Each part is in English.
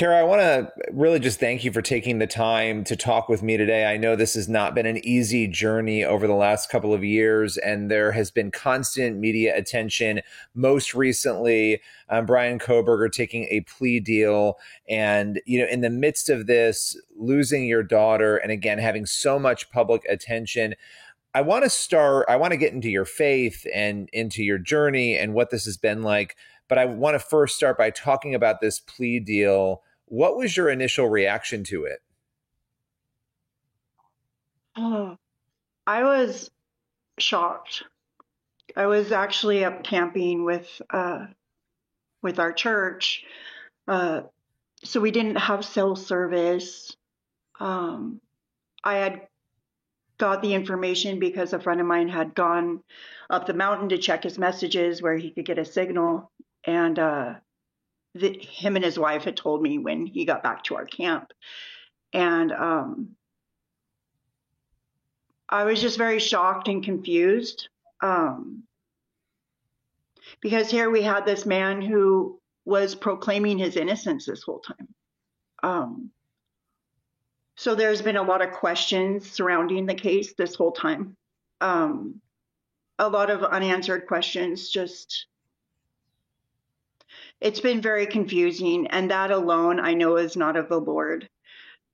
Kara, I want to really just thank you for taking the time to talk with me today. I know this has not been an easy journey over the last couple of years, and there has been constant media attention. Most recently, Bryan Kohberger taking a plea deal, and in the midst of this, losing your daughter, and again having so much public attention. I want to get into your faith and into your journey and what this has been like. But I want to first start by talking about this plea deal. What was your initial reaction to it? Oh, I was shocked. I was actually up camping with our church, uh, so we didn't have cell service. Um, I had got the information because a friend of mine had gone up the mountain to check his messages where he could get a signal, and him and his wife had told me when he got back to our camp, and I was just very shocked and confused. Um, because here we had this man who was proclaiming his innocence this whole time. Um, so there's been a lot of questions surrounding the case this whole time. Um, a lot of unanswered questions. It's been very confusing, and that alone I know is not of the Lord.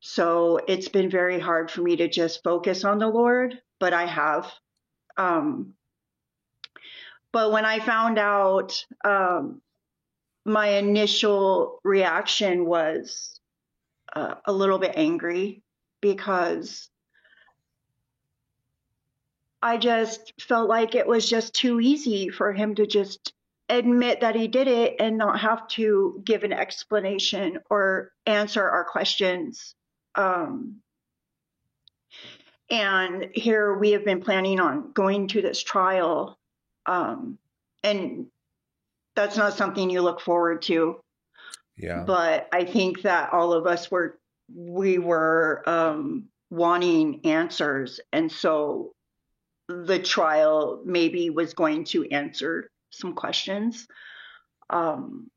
So it's been very hard for me to just focus on the Lord, but I have. Um, but when I found out, my initial reaction was a little bit angry because I just felt like it was just too easy for him to just admit that he did it and not have to give an explanation or answer our questions. And here we have been planning on going to this trial, and that's not something you look forward to. Yeah. But I think that all of us were wanting answers, and so the trial maybe was going to answer some questions. And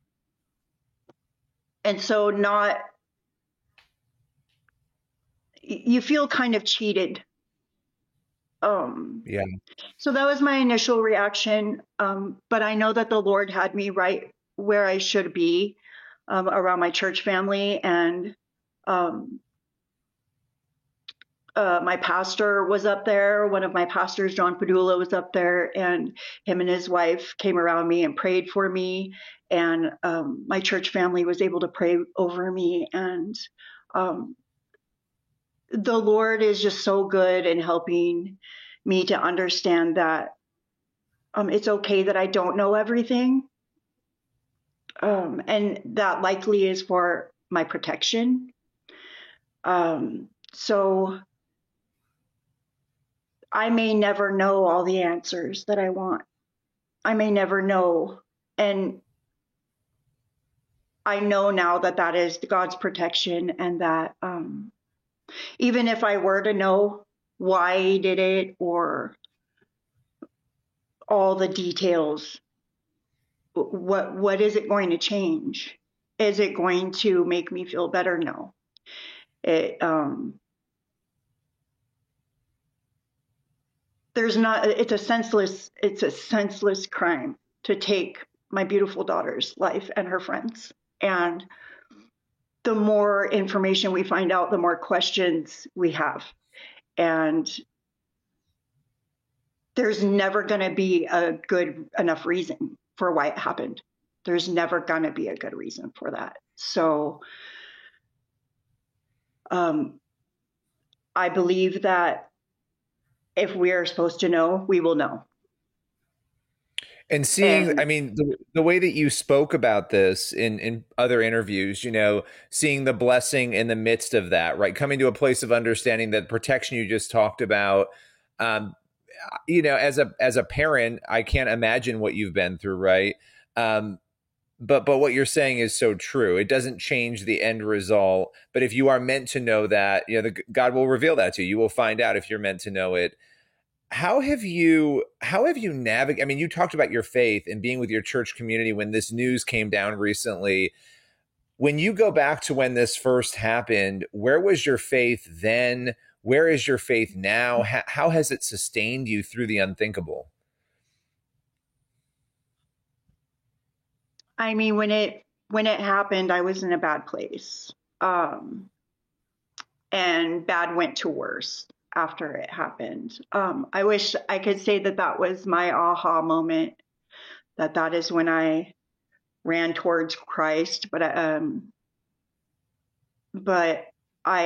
so you feel kind of cheated. Yeah. So that was my initial reaction. But I know that the Lord had me right where I should be, around my church family. And my pastor was up there. One of my pastors, John Padula, was up there, and him and his wife came around me and prayed for me. And my church family was able to pray over me. And the Lord is just so good in helping me to understand that it's okay that I don't know everything. And that likely is for my protection. So I may never know all the answers that I want. I may never know. And I know now that that is God's protection, and that even if I were to know why he did it or all the details, what is it going to change? Is it going to make me feel better? No. It's a senseless crime to take my beautiful daughter's life and her friends. And the more information we find out, the more questions we have. And there's never going to be a good enough reason for why it happened. There's never going to be a good reason for that. So I believe that if we are supposed to know, we will know. And I mean, the way that you spoke about this in other interviews, seeing the blessing in the midst of that, right? Coming to a place of understanding that protection you just talked about, as a parent, I can't imagine what you've been through, right? But what you're saying is so true. It doesn't change the end result, but if you are meant to know that, God will reveal that to you. You will find out if you're meant to know it. How have you navigated? I mean, you talked about your faith and being with your church community when this news came down recently. When you go back to when this first happened, where was your faith then? Where is your faith now? How has it sustained you through the unthinkable? I mean, when it happened, I was in a bad place. Um, and bad went to worse after it happened. I wish I could say that that was my aha moment, that that is when I ran towards Christ, but I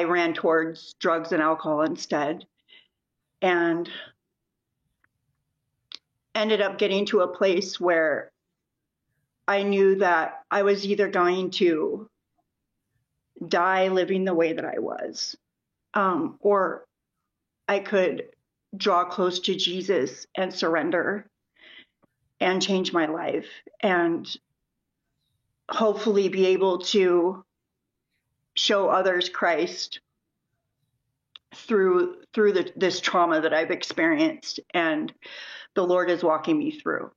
ran towards drugs and alcohol instead, and ended up getting to a place where I knew that I was either going to die living the way that I was, or I could draw close to Jesus and surrender and change my life and hopefully be able to show others Christ through this trauma that I've experienced, and the Lord is walking me through.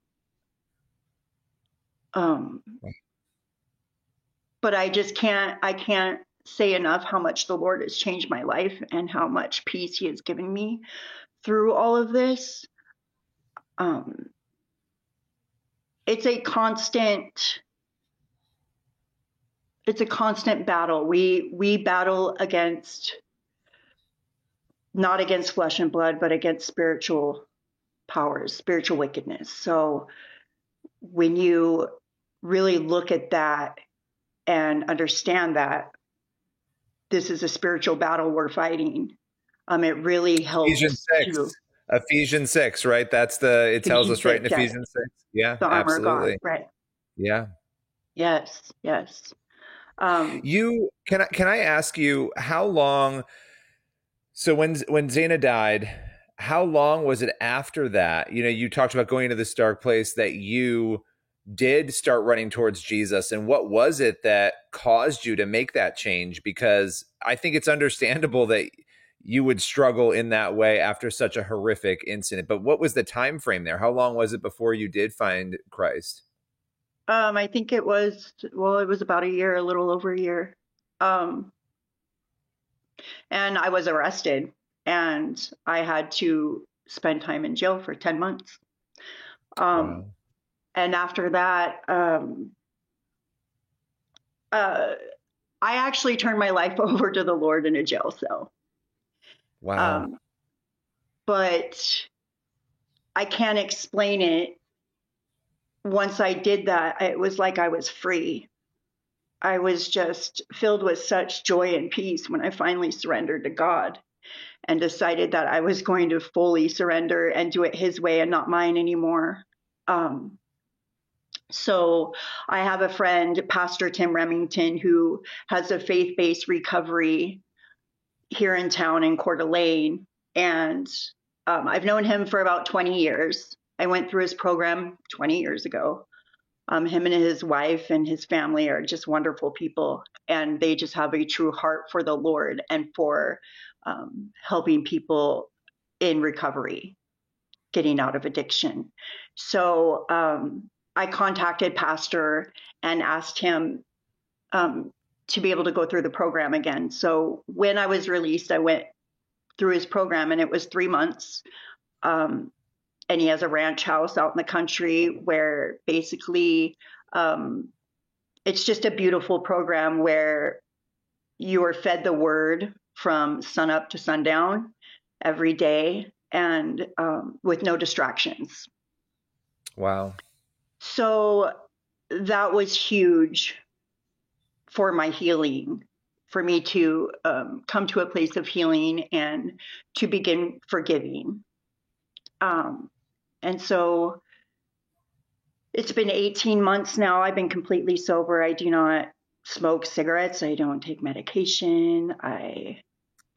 But I can't say enough how much the Lord has changed my life and how much peace He has given me through all of this. It's a constant battle. We battle against, not against flesh and blood, but against spiritual powers, spiritual wickedness. So when you really look at that and understand that this is a spiritual battle we're fighting, it really helps. Ephesians 6, right? It tells us right in Ephesians 6. Yeah, the armor absolutely. of God, right? Yeah. Yes. Can I ask you how long? So when Xana died, how long was it after that? You talked about going to this dark place that you did start running towards Jesus, and what was it that caused you to make that change? Because I think it's understandable that you would struggle in that way after such a horrific incident. But what was the time frame there? How long was it before you did find Christ? I think it was about a year, a little over a year. And I was arrested, and I had to spend time in jail for 10 months. Wow. And after that, I actually turned my life over to the Lord in a jail cell. Wow. But I can't explain it. Once I did that, it was like I was free. I was just filled with such joy and peace when I finally surrendered to God and decided that I was going to fully surrender and do it His way and not mine anymore. So I have a friend, Pastor Tim Remington, who has a faith-based recovery here in town in Coeur d'Alene. And I've known him for about 20 years. I went through his program 20 years ago. Him and his wife and his family are just wonderful people, and they just have a true heart for the Lord and for helping people in recovery, getting out of addiction. So I contacted Pastor and asked him to be able to go through the program again. So when I was released, I went through his program, and it was 3 months. And he has a ranch house out in the country where basically it's just a beautiful program where you are fed the word from sunup to sundown every day, and with no distractions. Wow. So that was huge for my healing, for me to come to a place of healing and to begin forgiving. And so it's been 18 months now. I've been completely sober. I do not smoke cigarettes. I don't take medication. I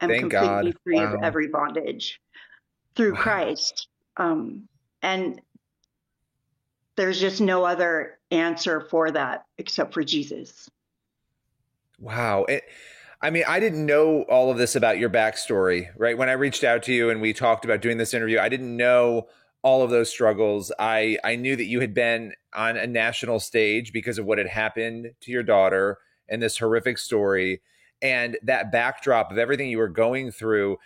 am completely free of every bondage through Christ. And there's just no other answer for that except for Jesus. Wow. I didn't know all of this about your backstory, right? When I reached out to you and we talked about doing this interview, I didn't know all of those struggles. I knew that you had been on a national stage because of what had happened to your daughter and this horrific story and that backdrop of everything you were going through,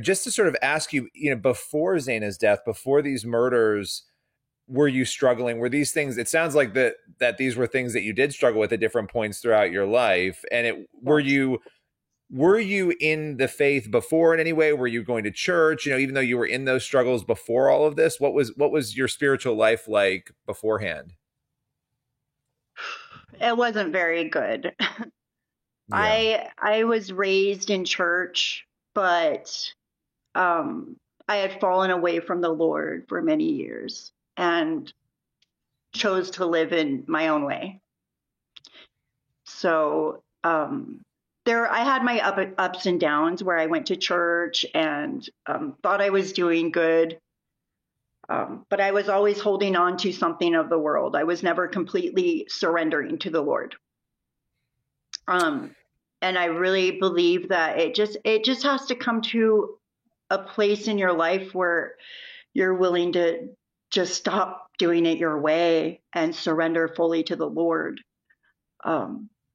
just to sort of ask you, before Xana's death, before these murders, were you struggling? Were these things, it sounds like that these were things that you did struggle with at different points throughout your life. And were you in the faith before in any way? Were you going to church, even though you were in those struggles before all of this? What was your spiritual life like beforehand? It wasn't very good. Yeah. I was raised in church, but I had fallen away from the Lord for many years and chose to live in my own way. So I had my ups and downs where I went to church and thought I was doing good, but I was always holding on to something of the world. I was never completely surrendering to the Lord. And I really believe that it just has to come to a place in your life where you're willing to just stop doing it your way and surrender fully to the Lord.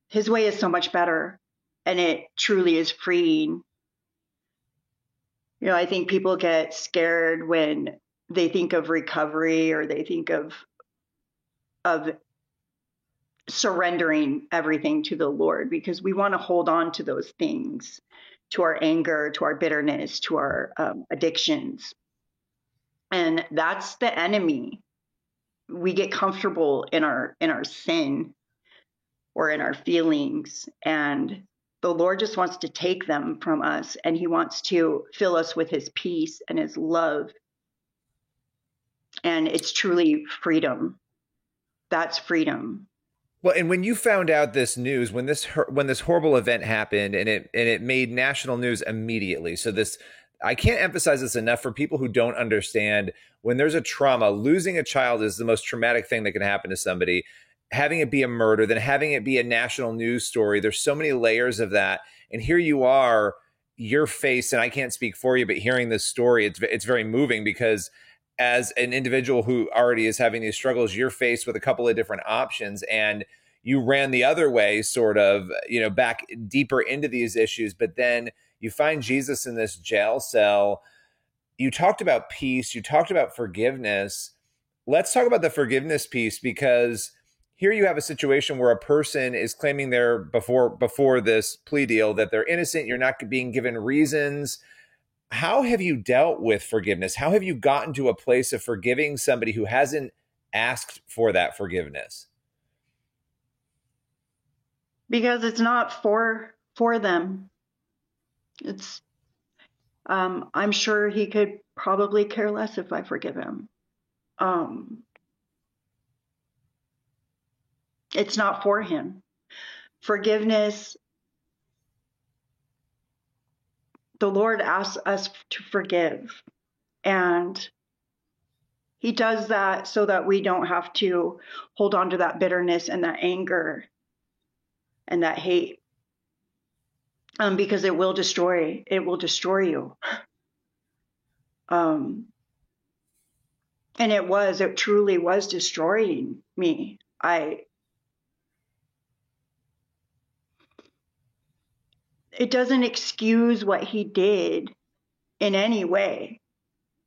His way is so much better, and it truly is freeing. I think people get scared when they think of recovery or they think of surrendering everything to the Lord, because we want to hold on to those things, to our anger, to our bitterness, to our addictions. And that's the enemy. We get comfortable in our sin or in our feelings, and the Lord just wants to take them from us, and he wants to fill us with his peace and his love. And it's truly freedom. That's freedom. Well, and when you found out this news, when this horrible event happened, and it made national news immediately. So I can't emphasize this enough for people who don't understand. When there's a trauma, losing a child is the most traumatic thing that can happen to somebody. Having it be a murder, then having it be a national news story. There's so many layers of that. And here you are, your face, and I can't speak for you, but hearing this story, it's very moving, because as an individual who already is having these struggles, you're faced with a couple of different options, and you ran the other way, sort of, back deeper into these issues. But then you find Jesus in this jail cell. You talked about peace. You talked about forgiveness. Let's talk about the forgiveness piece, because here you have a situation where a person is claiming they're before this plea deal that they're innocent. You're not being given reasons. How have you dealt with forgiveness? How have you gotten to a place of forgiving somebody who hasn't asked for that forgiveness? Because it's not for them. It's I'm sure he could probably care less if I forgive him. It's not for him. Forgiveness, the Lord asks us to forgive, and he does that so that we don't have to hold on to that bitterness and that anger and that hate, because it will destroy you. And it truly was destroying me. It doesn't excuse what he did in any way.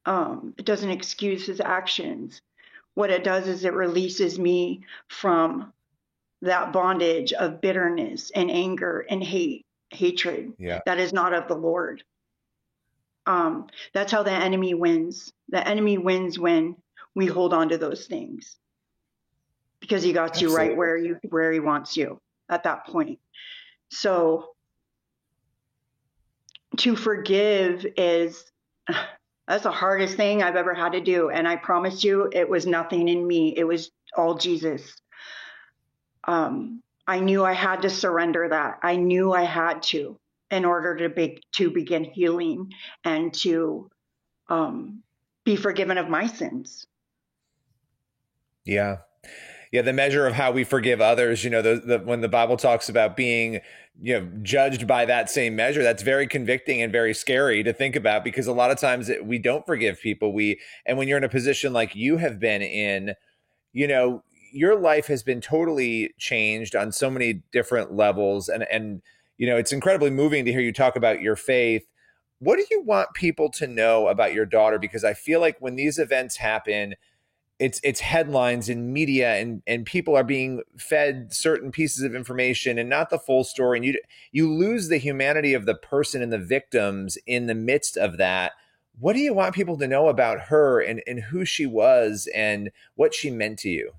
It doesn't excuse his actions. What it does is it releases me from that bondage of bitterness and anger and hatred. Yeah. That is not of the Lord. That's how the enemy wins. The enemy wins when we hold on to those things, because he got you right where he wants you at that point. So to forgive that's the hardest thing I've ever had to do. And I promise you, it was nothing in me. It was all Jesus. I knew I had to surrender that. I knew I had to, in order to begin healing and to be forgiven of my sins. Yeah. Yeah, the measure of how we forgive others, when the Bible talks about being, judged by that same measure, that's very convicting and very scary to think about, because a lot of times we don't forgive people. And when you're in a position like you have been in, your life has been totally changed on so many different levels, and it's incredibly moving to hear you talk about your faith. What do you want people to know about your daughter? Because I feel like when these events happen, it's headlines in media, and people are being fed certain pieces of information and not the full story, and you lose the humanity of the person and the victims in the midst of that. What do you want people to know about her, and who she was and what she meant to you?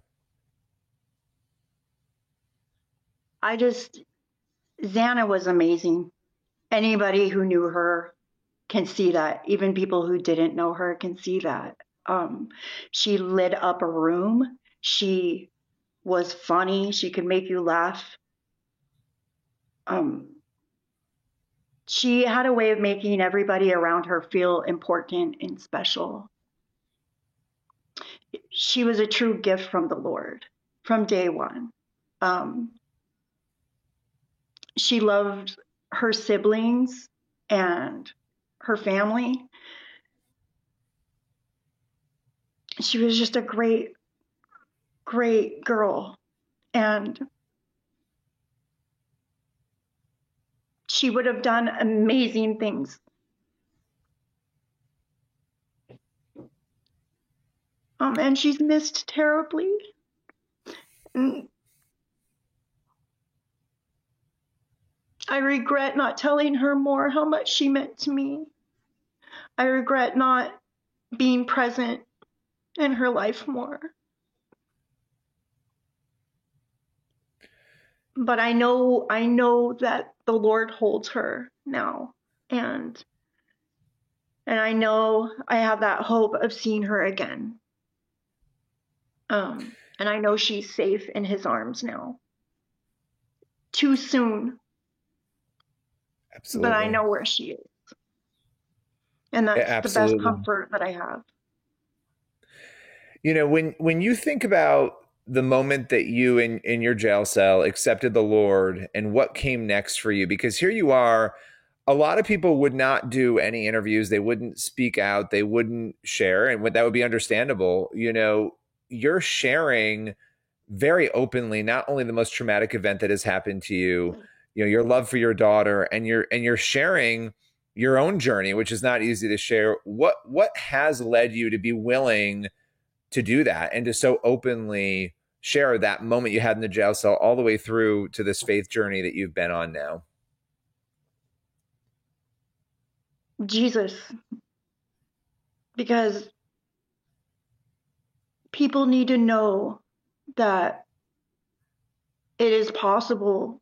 Xana was amazing. Anybody who knew her can see that. Even people who didn't know her can see that. She lit up a room. She was funny. She could make you laugh. She had a way of making everybody around her feel important and special. She was a true gift from the Lord from day one. She loved her siblings and her family. She was just a great, great girl. And she would have done amazing things. And she's missed terribly. And I regret not telling her more how much she meant to me. I regret not being present in her life more. But I know that the Lord holds her now. And I know I have that hope of seeing her again. And I know she's safe in his arms now. Too soon. Absolutely. But I know where she is. And that's the best comfort that I have. When you think about the moment that you in your jail cell accepted the Lord and what came next for you, because here you are, a lot of people would not do any interviews. They wouldn't speak out. They wouldn't share. And that would be understandable. You're sharing very openly, not only the most traumatic event that has happened to you, your love for your daughter, and you're sharing your own journey, which is not easy to share. What has led you to be willing to do that and to so openly share that moment you had in the jail cell all the way through to this faith journey that you've been on now? Jesus. Because people need to know that it is possible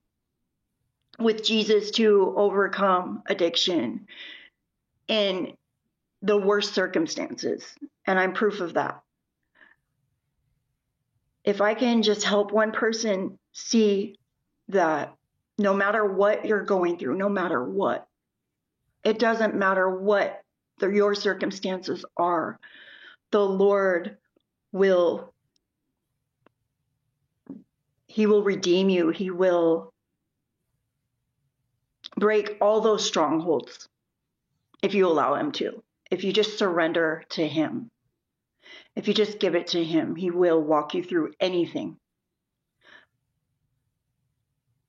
with Jesus to overcome addiction in the worst circumstances. And I'm proof of that. If I can just help one person see that no matter what you're going through, no matter what, it doesn't matter what your circumstances are, the Lord will redeem you. He will break all those strongholds if you allow him to. If you just surrender to him. If you just give it to him, he will walk you through anything.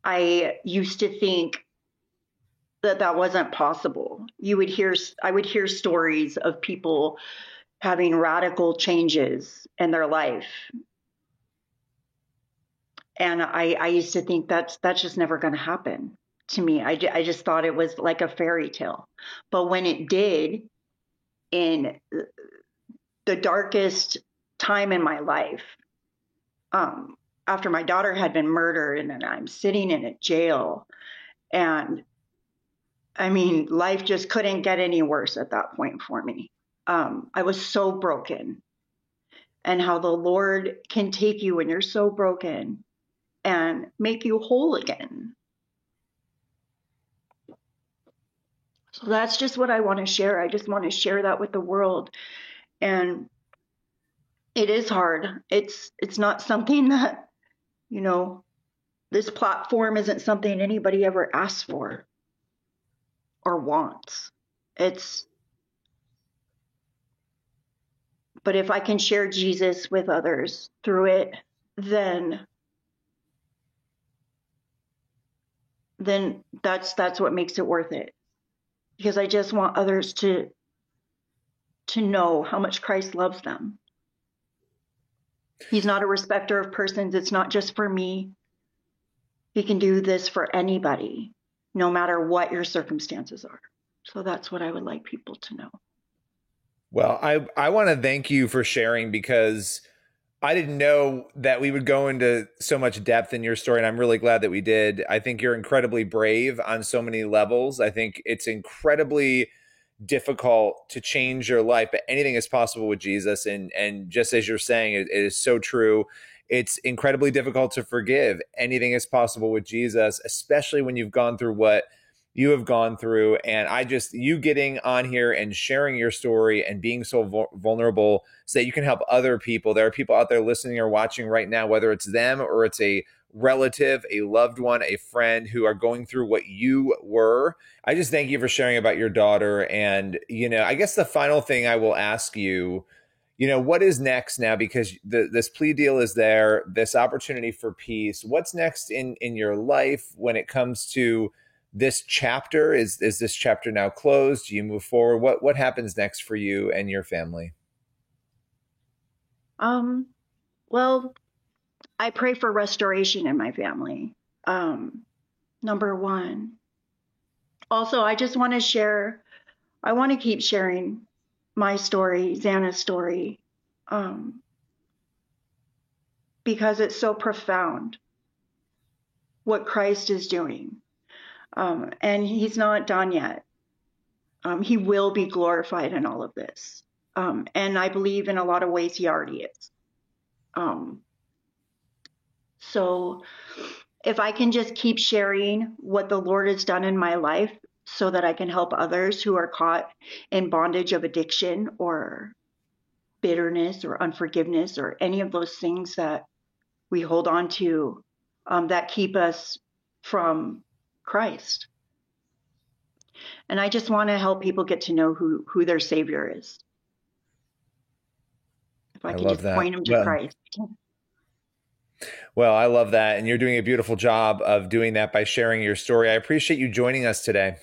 I used to think that wasn't possible. I would hear stories of people having radical changes in their life. And I used to think that's just never going to happen to me. I just thought it was like a fairy tale. But when it did, in the darkest time in my life, after my daughter had been murdered, and then I'm sitting in a jail, and I mean, life just couldn't get any worse at that point for me. I was so broken, and how the Lord can take you when you're so broken and make you whole again. So that's just what I want to share. I just want to share that with the world. And it is hard. It's not something that, this platform isn't something anybody ever asks for or wants. But if I can share Jesus with others through it, then that's what makes it worth it. Because I just want others to know how much Christ loves them. He's not a respecter of persons. It's not just for me. He can do this for anybody, no matter what your circumstances are. So that's what I would like people to know. Well, I want to thank you for sharing, because I didn't know that we would go into so much depth in your story, and I'm really glad that we did. I think you're incredibly brave on so many levels. I think it's incredibly difficult to change your life, but anything is possible with Jesus. And just as you're saying, it is so true. It's incredibly difficult to forgive. Anything is possible with Jesus, especially when you've gone through what you have gone through. And you getting on here and sharing your story and being so vulnerable so that you can help other people. There are people out there listening or watching right now, whether it's them or it's a relative, a loved one, a friend, who are going through what you were. I just thank you for sharing about your daughter. And, I guess the final thing I will ask you, what is next now? Because this plea deal is there, this opportunity for peace. What's next in your life when it comes to this chapter? Is this chapter now closed? Do you move forward? What happens next for you and your family? Well, I pray for restoration in my family. Number one. Also, I just want to share, I want to keep sharing my story, Xana's story, because it's so profound what Christ is doing. And he's not done yet. He will be glorified in all of this. And I believe in a lot of ways he already is. So if I can just keep sharing what the Lord has done in my life so that I can help others who are caught in bondage of addiction or bitterness or unforgiveness or any of those things that we hold on to that keep us from Christ. And I just want to help people get to know who their Savior is. If I can love just that. point them to Christ. Well, I love that. And you're doing a beautiful job of doing that by sharing your story. I appreciate you joining us today.